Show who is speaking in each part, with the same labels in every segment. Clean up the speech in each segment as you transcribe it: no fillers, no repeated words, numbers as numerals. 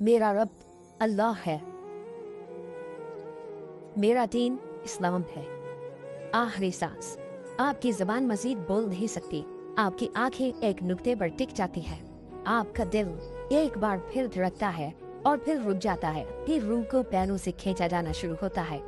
Speaker 1: मेरा रब अल्लाह है, मेरा दीन इस्लाम है। आखिरी सांस। आपकी जबान मजीद बोल नहीं सकती, आपकी आंखें एक नुक्ते पर टिक जाती है, आपका दिल एक बार फिर धड़कता है और फिर रुक जाता है, फिर रूह को पैरों से खींचा जाना शुरू होता है,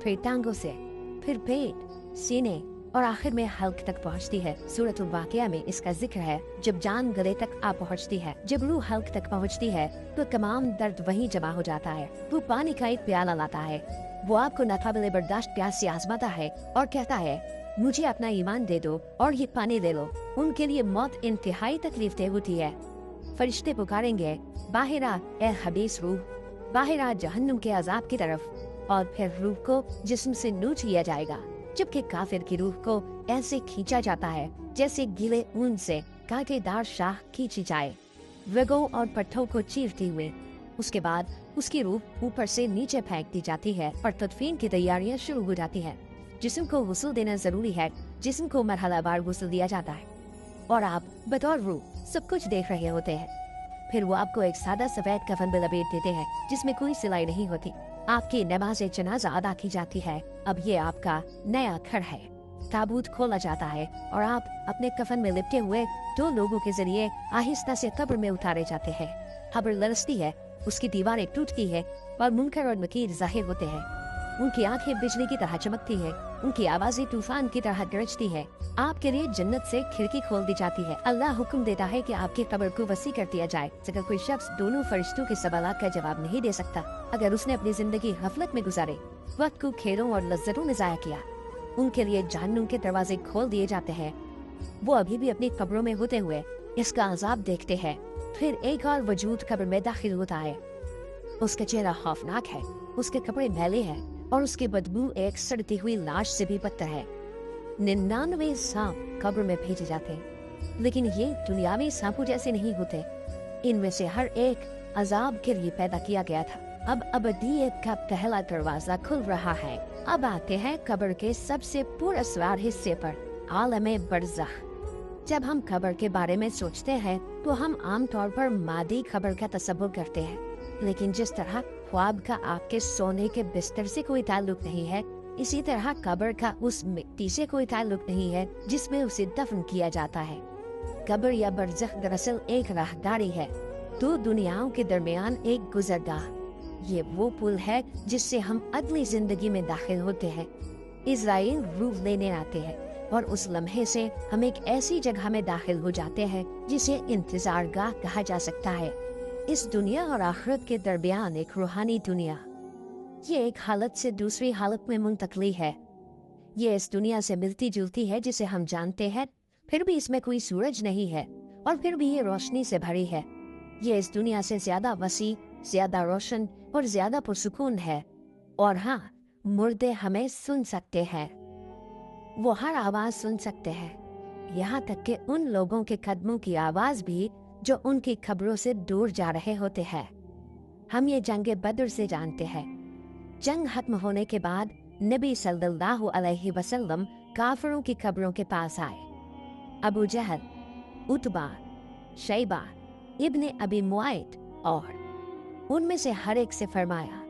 Speaker 1: फिर टांगों से, फिर पेट, सीने और आखिर में हल्क तक पहुंचती है। सूरतुल वाक़िया में इसका जिक्र है, जब जान गले तक आ पहुंचती है, जब रूह हल्क तक पहुंचती है तो तमाम दर्द वहीं जमा हो जाता है। वो पानी का एक प्याला लाता है, वो आपको नाकाबिले बर्दाश्त प्यास से आजमाता है और कहता है मुझे अपना ईमान दे दो और ये पानी ले लो। उनके लिए मौत इंतहाई तकलीफ दे होती है। फरिश्ते पुकारेंगे बाहर आ ए हबीस रूह, बाहर आ जहन्नुम के अजाब की तरफ, और फिर रूह को जिस्म से नूच लिया जाएगा, जबकि काफिर की रूह को ऐसे खींचा जाता है जैसे गीले ऊन से कांटेदार शाह खींची जाए, रगों और पट्टों को चीरते हुए। उसके बाद उसकी रूह ऊपर से नीचे फेंक दी जाती है और तदफीन की तैयारियां शुरू हो जाती हैं। जिस्म को गुस्ल देना जरूरी है, जिस्म को मरहलावार गुस्ल दिया जाता है और आप बतौर रूह सब कुछ देख रहे होते हैं। फिर वो आपको एक सादा सफेद कफन में लपेट देते हैं जिसमें कोई सिलाई नहीं होती। आपकी नमाज जनाजा अदा की जाती है। अब ये आपका नया घर है। ताबूत खोला जाता है और आप अपने कफन में लिपटे हुए दो लोगों के जरिए आहिस्ता से कब्र में उतारे जाते हैं। कब्र लरसती है, उसकी दीवारें टूटती है और मुनकर और नकीर जाहिर होते हैं। उनकी आंखें बिजली की तरह चमकती है, उनकी आवाजें तूफान की तरह गरजती है। आपके लिए जन्नत से खिड़की खोल दी जाती है। अल्लाह हुक्म देता है कि आपकी कब्र को वसी कर दिया जाए। अगर कोई शख्स दोनों फरिश्तों के सवालात का जवाब नहीं दे सकता, अगर उसने अपनी जिंदगी गफलत में गुजारे, वक्त को खेलों और लज्जतों में जाया किया, उनके लिए जहन्नुम के दरवाजे खोल दिए जाते हैं। वो अभी भी अपनी कब्रों में होते हुए इसका अजाब देखते हैं। फिर एक और वजूद कब्र में दाखिल होता है। उसका चेहरा खौफनाक है, उसके कपड़े मैले हैं और उसकी बदबू एक सड़ती हुई लाश से भी बदतर है। 99 सांप कब्र में भेजे जाते हैं, लेकिन ये दुनियावी सांपों जैसे नहीं होते। इनमें से हर एक अजाब के लिए पैदा किया गया था। अब अबदियत का पहला दरवाजा खुल रहा है। अब आते हैं कब्र के सबसे पुरअसरार हिस्से पर, आलमे बरज़ख। जब हम कब्र के बारे में सोचते हैं तो हम आमतौर पर मादी कब्र का तसव्वुर करते हैं, लेकिन जिस तरह ख्वाब का आपके सोने के बिस्तर से कोई ताल्लुक नहीं है, इसी तरह कब्र का उस मिट्टी से कोई ताल्लुक नहीं है जिसमें उसे दफन किया जाता है। कब्र या बरज़ख दरअसल एक राहदारी है, दो दुनियाओं के दरमियान एक गुजरगाह। ये वो पुल है जिससे हम अगली जिंदगी में दाखिल होते हैं। इज़राइल रूह लेने आते हैं और उस लम्हे से हम एक ऐसी जगह में दाखिल हो जाते हैं जिसे इंतजार गाह कहा जा सकता है। इस दुनिया और आखिरत के दरमियान एक रूहानी दुनिया। ये एक हालत से दूसरी हालत में मुंतकली है। ये इस दुनिया से मिलती जुलती है जिसे हम जानते हैं, फिर भी इसमें कोई सूरज नहीं है और फिर भी ये रोशनी से भरी है। ये इस दुनिया से ज्यादा वसी, ज्यादा रोशन और ज्यादा पुरसुकून है। और हाँ, मुर्दे हमें सुन सकते हैं, वो हर आवाज सुन सकते हैं, यहाँ तक कि उन लोगों के कदमों की आवाज भी जो उनकी खबरों से दूर जा रहे होते हैं। हम ये जंग बदर से जानते हैं। जंग खत्म होने के बाद नबी सल्लल्लाहु अलैहि वसल्लम काफिरों की खबरों के पास आए। अबू जहल, उतबा, शैबा, इब्ने अबी मुआइद और उनमें से हर एक से फरमाया,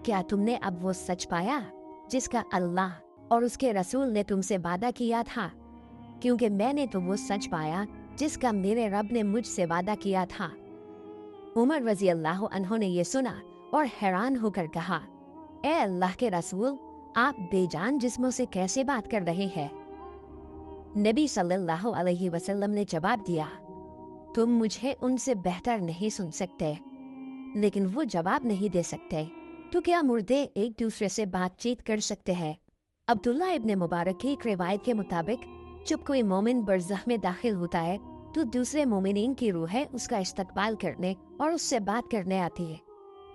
Speaker 1: क्या तुमने अब वो सच पाया जिसका अल्लाह और उसके रसूल ने तुमसे वादा किया था? क्योंकि मैंने तो वो सच पाया जिसका मेरे रब ने मुझसे वादा किया था। उमर रजी अल्लाह अन्हो ने ये सुना और हैरान होकर कहा, ए अल्लाह के रसूल, आप बेजान जिस्मों से कैसे बात कर रहे हैं? नबी सल्लल्लाहु अलैहि वसल्लम ने जवाब दिया, तुम मुझे उनसे बेहतर नहीं सुन सकते, लेकिन वो जवाब नहीं दे सकते, तो क्या मुर्दे एक दूसरे से बातचीत कर सकते हैं? अब्दुल्ला इब्ने मुबारक की एक रिवायत के मुताबिक जब कोई मोमिन बरज़ख में दाखिल होता है तो दूसरे मोमिनीन की रूहें उसका इस्तकबाल करने और उससे बात करने आती है।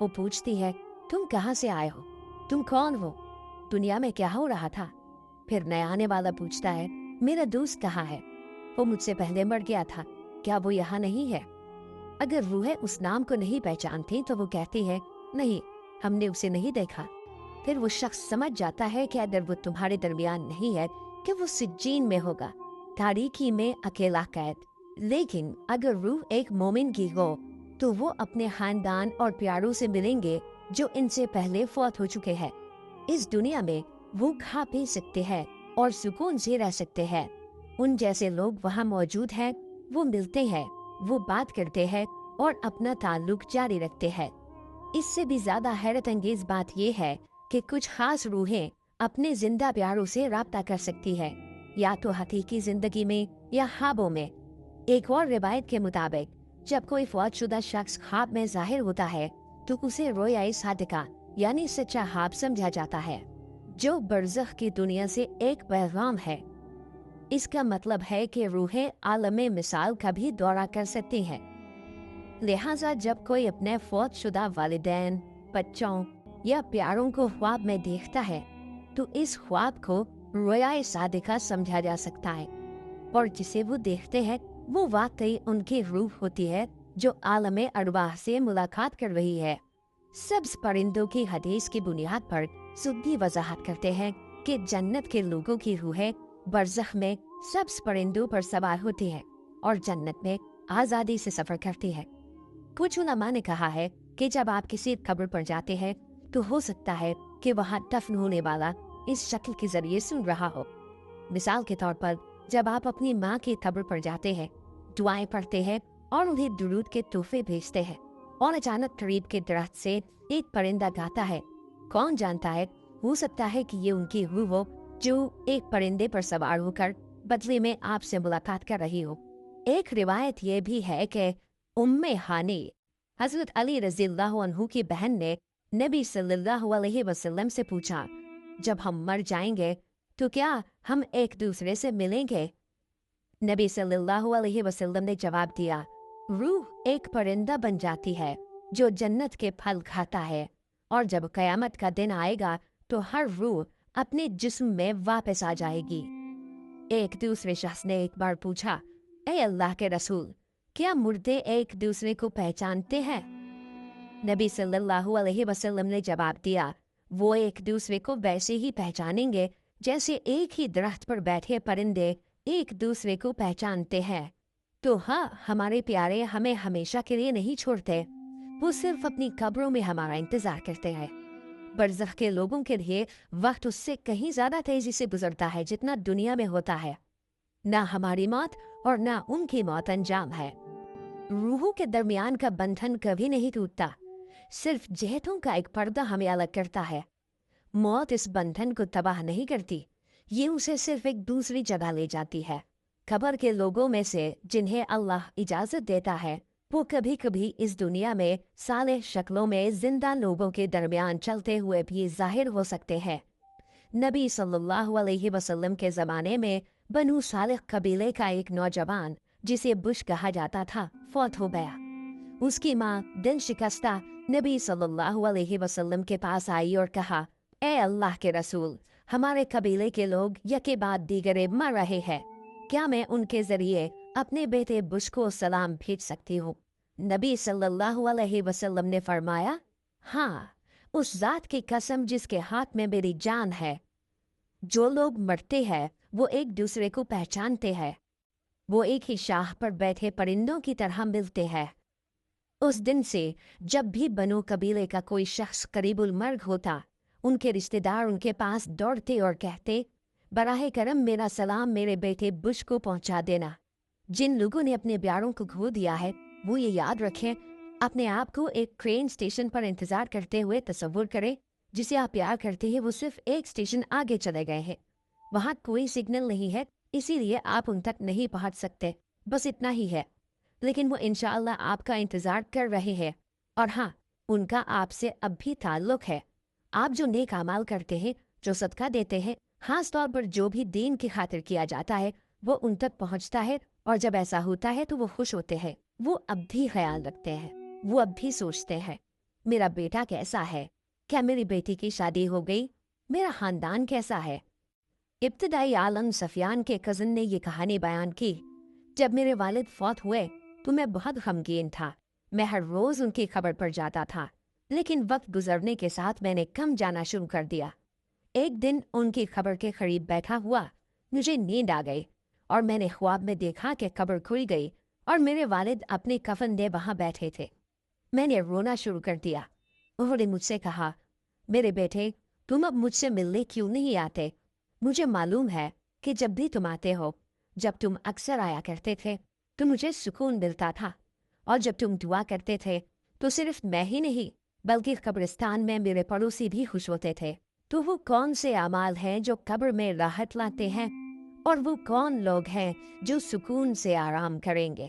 Speaker 1: वो पूछती है, तुम कहाँ से आए हो? तुम कौन हो? दुनिया में क्या हो रहा था? फिर नया आने वाला पूछता है, मेरा दोस्त कहाँ है? वो मुझसे पहले मर गया था, क्या वो यहाँ नहीं है? अगर रूहें उस नाम को नहीं पहचानती तो वो कहती है, नहीं, हमने उसे नहीं देखा। फिर वो शख्स समझ जाता है कि अगर वो तुम्हारे दरमियान नहीं है कि वो सिज्जीन में होगा, तारीकी में अकेला कैद। लेकिन अगर रूह एक मोमिन की हो तो वो अपने खानदान और प्यारों से मिलेंगे जो इनसे पहले फौत हो चुके हैं। इस दुनिया में वो खा पी सकते हैं और सुकून से रह सकते हैं। उन जैसे लोग वहाँ मौजूद हैं, वो मिलते हैं, वो बात करते हैं और अपना ताल्लुक जारी रखते हैं। इससे भी ज्यादा हैरत अंगेज बात यह है कि कुछ खास रूहें अपने जिंदा प्यारों से राब्ता कर सकती है, या तो हकीकी जिंदगी में या ख्वाबों में। एक और रिवायत के मुताबिक जब कोई फौतशुदा शख्स ख्वाब में जाहिर होता है तो उसे रोया सादिका यानी सच्चा ख्वाब समझा जाता है, जो बरज़ख की दुनिया से एक पैगाम है। इसका मतलब है कि रूहें आलमे मिसाल का भी दौरा कर सकती हैं। लिहाजा जब कोई अपने फौतशुदा वालिदैन, बच्चों या प्यारों को ख्वाब में देखता है तो इस ख्वाब को रोया सादिका समझा जा सकता है, और जिसे वो देखते हैं वो वाकई उनकी रूह होती है जो आलमे अरवाह से मुलाकात कर रही है। सब्ज परिंदों की हदीस की बुनियाद पर सुद्दी वजाहत करते हैं कि जन्नत के लोगों की रूहें बरज़ख में सब्ज परिंदों पर सवार होती है और जन्नत में आज़ादी से सफर करती है। कुछ उलमा ने कहा है कि जब आप किसी कब्र पर जाते हैं तो हो सकता है कि वहाँ दफन होने वाला इस शक्ल के जरिए सुन रहा हो। मिसाल के तौर पर जब आप अपनी माँ की कब्र पर जाते हैं, दुआएं पढ़ते हैं और उन्हें दुरूद के तोहफे भेजते हैं, और अचानक करीब के दरख्त से एक परिंदा गाता है, कौन जानता है, हो सकता है कि ये उनकी रूह हो जो एक परिंदे पर सवार होकर बदले में आपसे मुलाकात कर रही हो। एक रिवायत ये भी है कि उम्मे हानी हजरत अली रज़ियल्लाहु अन्हु की बहन ने नबी सल्लल्लाहु अलैहि वसल्लम से पूछा, जब हम मर जाएंगे तो क्या हम एक दूसरे से मिलेंगे? नबी सल्लल्लाहु अलैहि वसल्लम ने जवाब दिया, रूह एक परिंदा बन जाती है जो जन्नत के फल खाता है, और जब कयामत का दिन आएगा तो हर रूह अपने जिस्म में वापस आ जाएगी। एक दूसरे शख्स ने एक बार पूछा, ए अल्लाह के रसूल, क्या मुर्दे एक दूसरे को पहचानते हैं? नबी सल्लल्लाहु अलैहि वसल्लम ने जवाब दिया, वो एक दूसरे को वैसे ही पहचानेंगे जैसे एक ही दरख्त पर बैठे परिंदे एक दूसरे को पहचानते हैं। तो हाँ, हमारे प्यारे हमें हमेशा के लिए नहीं छोड़ते, वो सिर्फ अपनी कब्रों में हमारा इंतजार करते हैं। बरज़ख के लोगों के लिए वक्त उससे कहीं ज्यादा तेजी से गुजरता है जितना दुनिया में होता है। ना हमारी मौत और ना उनकी मौत अंजाम है। रूहों के दरमियान का बंधन कभी नहीं टूटता, सिर्फ जहतों का एक पर्दा हमें अलग करता है। मौत इस बंधन को तबाह नहीं करती, ये उसे सिर्फ एक दूसरी जगह ले जाती है। कब्र के लोगों में से जिन्हें अल्लाह इजाजत देता है वो कभी कभी इस दुनिया में साले शक्लों में जिंदा लोगों के दरमियान चलते हुए भी जाहिर हो सकते हैं। नबी सल्लल्लाहु अलैहि वसल्लम के ज़माने में बनु सालिह कबीले का एक नौजवान जिसे बुश कहा जाता था फौत हो गया। उसकी माँ दिल शिकस्ता नबी सल्लल्लाहु अलैहि वसल्लम के पास आई और कहा, ए अल्लाह के रसूल, हमारे कबीले के लोग यके बाद दीगरे मर रहे हैं, क्या मैं उनके जरिए अपने बेटे बुश को सलाम भेज सकती हूँ? नबी सल्लल्लाहु अलैहि वसल्लम ने फरमाया, हाँ, उस जात की कसम जिसके हाथ में मेरी जान है, जो लोग मरते हैं वो एक दूसरे को पहचानते हैं, वो एक ही शाह पर बैठे परिंदों की तरह मिलते हैं। उस दिन से जब भी बनो कबीले का कोई शख्स करीबुल मर्ग होता, उनके रिश्तेदार उनके पास दौड़ते और कहते, बराहे करम मेरा सलाम मेरे बेटे बुश को पहुंचा देना। जिन लोगों ने अपने प्यारों को खो दिया है वो ये याद रखें, अपने आप को एक ट्रेन स्टेशन पर इंतजार करते हुए तस्वुर करें। जिसे आप प्यार करते हैं वो सिर्फ एक स्टेशन आगे चले गए हैं, वहाँ कोई सिग्नल नहीं है, इसीलिए आप उन तक नहीं पहुँच सकते, बस इतना ही है। लेकिन वो इंशाअल्लाह आपका इंतजार कर रहे हैं, और हाँ, उनका आपसे अब भी ताल्लुक है। आप जो नेक अमाल करते हैं, जो सदका देते हैं, खास तौर पर जो भी दीन की खातिर किया जाता है, वो उन तक पहुंचता है, और जब ऐसा होता है तो वो खुश होते हैं। वो अब भी ख्याल रखते हैं, वो अब भी सोचते हैं, मेरा बेटा कैसा है, क्या मेरी बेटी की शादी हो गई, मेरा खानदान कैसा है। इब्तदाई आलम सफियान के कज़न ने ये कहानी बयान की, जब मेरे वालिद फौत हुए तो मैं बहुत गमगीन था। मैं हर रोज़ उनकी खबर पर जाता था, लेकिन वक्त गुजरने के साथ मैंने कम जाना शुरू कर दिया। एक दिन उनकी खबर के करीब बैठा हुआ मुझे नींद आ गई, और मैंने ख्वाब में देखा कि कब्र खुल गई और मेरे वालिद अपने कफन दे वहाँ बैठे थे। میں نے رونا شروع کر دیا۔ انہوں نے مجھ سے کہا، میرے بیٹے تم اب مجھ سے ملنے کیوں نہیں آتے؟ مجھے معلوم ہے کہ جب بھی تم آتے ہو، جب تم اکثر آیا کرتے تھے تو مجھے سکون ملتا تھا، اور جب تم دعا کرتے تھے تو صرف میں ہی نہیں بلکہ قبرستان میں میرے پڑوسی بھی خوش ہوتے تھے۔ تو وہ کون سے اعمال ہیں جو قبر میں راحت لاتے ہیں، اور وہ کون لوگ ہیں جو سکون سے آرام کریں گے؟